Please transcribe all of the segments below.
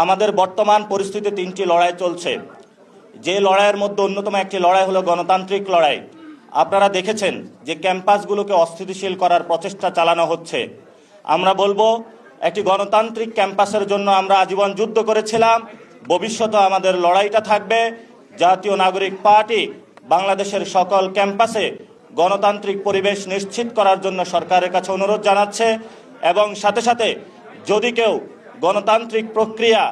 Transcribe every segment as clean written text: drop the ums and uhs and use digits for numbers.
আমাদের বর্তমান পরিস্থিতি তিনটি লড়াই চলছে। যে লড়াইয়ের মধ্যে অন্যতম একটি লড়াই হলো গণতান্ত্রিক লড়াই। আপনারা দেখেছেন যে ক্যাম্পাসগুলোকে অস্থিতিশীল করার প্রচেষ্টা চালানো হচ্ছে। আমরা বলবো একটি গণতান্ত্রিক ক্যাম্পাসের জন্য আমরা আজীবন যুদ্ধ করেছিলাম, ভবিষ্যতে আমাদের লড়াইটা থাকবে। জাতীয় নাগরিক পার্টি বাংলাদেশের সকল ক্যাম্পাসে গণতান্ত্রিক পরিবেশ নিশ্চিত করার জন্য সরকারের কাছে অনুরোধ জানাচ্ছে এবং সাথে সাথে যদি কেউ গণতান্ত্রিক প্রক্রিয়া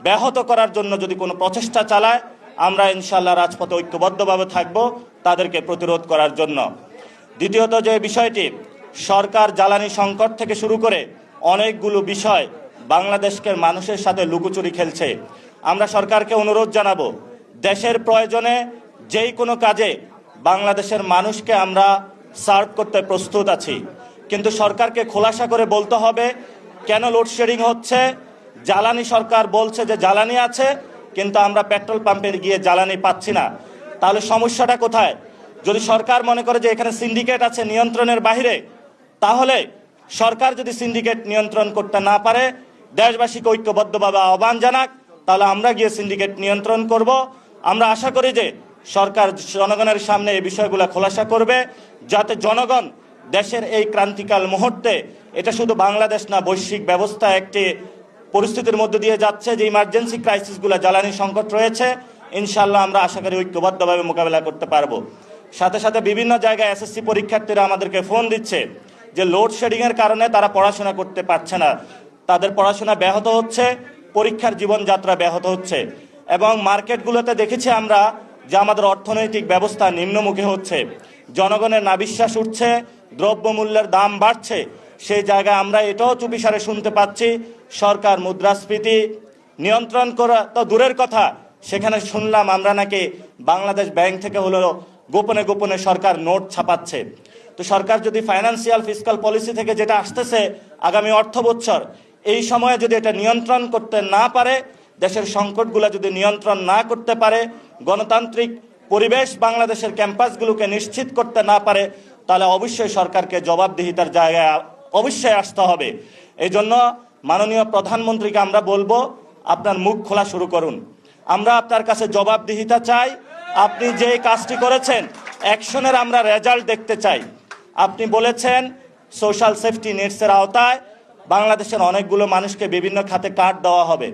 ব্যাহত করার জন্য যদি কোনো প্রচেষ্টা চালায়, আমরা ইনশাআল্লাহ রাজপথে ঐক্যবদ্ধভাবে থাকব তাদেরকে প্রতিরোধ করার জন্য। দ্বিতীয়ত যে বিষয়টি, সরকার জ্বালানি সংকট থেকে শুরু করে অনেকগুলো বিষয় বাংলাদেশের মানুষের সাথে লুকোচুরি খেলছে। আমরা সরকারকে অনুরোধ জানাবো, দেশের প্রয়োজনে যেই কোনো কাজে বাংলাদেশের মানুষকে আমরা সার্ভ করতে প্রস্তুত আছি, কিন্তু সরকারকে খোলাসা করে বলতে হবে কেন লোডশেডিং হচ্ছে। জ্বালানি সরকার বলছে যে জ্বালানি আছে, কিন্তু আমরা পেট্রোল পাম্পে গিয়ে জ্বালানি পাচ্ছি না। তাহলে সমস্যাটা কোথায়? যদি সরকার মনে করে যে এখানে সিন্ডিকেট আছে নিয়ন্ত্রণের বাইরে, তাহলে সরকার যদি সিন্ডিকেট নিয়ন্ত্রণ করতে না পারে, দেশবাসীকে ঐক্যবদ্ধভাবে আহ্বান জানাক, তাহলে আমরা গিয়ে সিন্ডিকেট নিয়ন্ত্রণ করব। আমরা আশা করি যে সরকার জনগণের সামনে এই বিষয়গুলো খোলাসা করবে, যাতে জনগণ দেশের এই ক্রান্তিকাল মুহূর্তে, এটা শুধু বাংলাদেশ না, বৈশ্বিক ব্যবস্থা একটি পরিস্থিতির মধ্যে দিয়ে যাচ্ছে যে ইমার্জেন্সি ক্রাইসিসগুলো, জ্বালানি সংকট রয়েছে, ইনশাআল্লাহ আমরা আশা করি ঐক্যবদ্ধভাবে মোকাবেলা করতে পারবো। সাথে সাথে বিভিন্ন জায়গায় এসএসসি পরীক্ষার্থীরা আমাদেরকে ফোন দিচ্ছে যে লোডশেডিংয়ের কারণে তারা পড়াশোনা করতে পারছে না, তাদের পড়াশোনা ব্যাহত হচ্ছে, পরীক্ষার জীবনযাত্রা ব্যাহত হচ্ছে। এবং মার্কেটগুলোতে দেখেছি আমরা যে আমাদের অর্থনৈতিক ব্যবস্থা নিম্নমুখী হচ্ছে, জনগণের নাবিশ্বাস উঠছে, দ্রব্যমূল্যের দাম বাড়ছে। সেই জায়গায় আমরা এটাও চুপিসারে শুনতে পাচ্ছি সরকার মুদ্রাস্ফীতি নিয়ন্ত্রণ করা তো দূরের কথা, সেখানে শুনলাম আমরা নাকি বাংলাদেশ ব্যাংক থেকে হলো গোপনে গোপনে সরকার নোট ছাপাচ্ছে। তো সরকার যদি ফাইন্যান্সিয়াল ফিসকাল পলিসি থেকে যেটা আসতেছে আগামী অর্থ বছর, এই সময়ে যদি এটা নিয়ন্ত্রণ করতে না পারে, দেশের সংকটগুলো যদি নিয়ন্ত্রণ না করতে পারে, গণতান্ত্রিক পরিবেশ বাংলাদেশের ক্যাম্পাসগুলোকে নিশ্চিত করতে না পারে, তাহলে অবশ্যই সরকারকে জবাবদিহিতার জায়গায় অবশ্যই আসতে হবে। এই জন্য মাননীয় প্রধানমন্ত্রীকে আমরা বলবো, আপনার মুখ খোলা শুরু করুন। আমরা আপনার কাছে জবাবদিহিতা চাই। আপনি যে কাজটি করেছেন, অ্যাকশনের আমরা রেজাল্ট দেখতে চাই। আপনি বলেছেন সোশ্যাল সেফটি নেটসের আওতায় বাংলাদেশের অনেকগুলো মানুষকে বিভিন্ন খাতে কার্ড দেওয়া হবে।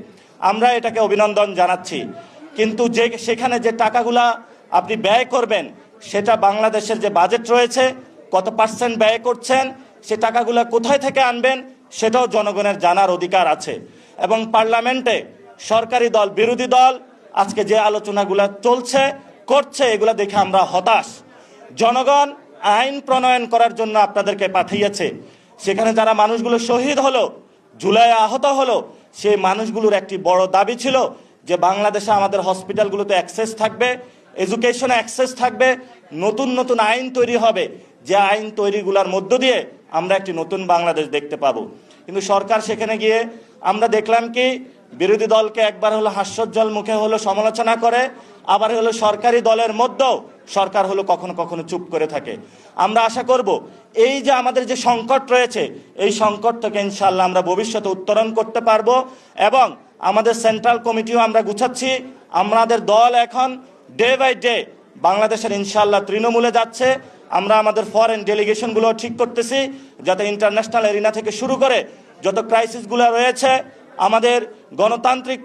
আমরা এটাকে অভিনন্দন জানাচ্ছি, কিন্তু সেখানে যে টাকাগুলা আপনি ব্যয় করবেন, সেটা বাংলাদেশের যে বাজেট রয়েছে কত পার্সেন্ট ব্যয় করছেন, সে টাকাগুলা কোথায় থেকে আনবেন, সেটাও জনগণের জানার অধিকার আছে। এবং পার্লামেন্টে সরকারি দল বিরোধী দল আজকে যে আলোচনাগুলো চলছে করছে, এগুলো দেখে আমরা হতাশ। জনগণ আইন প্রণয়ন করার জন্য আপনাদেরকে পাঠিয়েছে, সেখানে যারা মানুষগুলো শহীদ হলো, জুলাই আহত হলো, সেই মানুষগুলোর একটি বড় দাবি ছিল যে বাংলাদেশে আমাদের হসপিটালগুলোতে অ্যাক্সেস থাকবে, এডুকেশনে অ্যাক্সেস থাকবে, নতুন নতুন আইন তৈরি হবে, যে আইন তৈরিগুলোর মধ্য দিয়ে আমরা একটি নতুন বাংলাদেশ দেখতে পাবো। কিন্তু সরকার সেখানে গিয়ে আমরা দেখলাম কি, বিরোধী দলকে একবার হলো হাস্যোজ্জ্বল মুখে হলো সমালোচনা করে, আবার হলো সরকারি দলের মধ্যেও সরকার হলো কখনো কখনো চুপ করে থাকে। আমরা আশা করব এই যে আমাদের যে সংকট রয়েছে, এই সংকট থেকে ইনশাআল্লাহ আমরা ভবিষ্যতে উত্তরণ করতে পারবো। এবং আমাদের সেন্ট্রাল কমিটিও আমরা গুছাচ্ছি। আমাদের দল এখন ডে বাই ডে বাংলাদেশের ইনশাআল্লাহ তৃণমূলে যাচ্ছে। আমরা আমাদের ফরেন ডেলিগেশনগুলো ঠিক করতেছি, যাতে ইন্টারন্যাশনাল এরিনা থেকে শুরু করে যত ক্রাইসিসগুলো রয়েছে, আমাদের গণতান্ত্রিক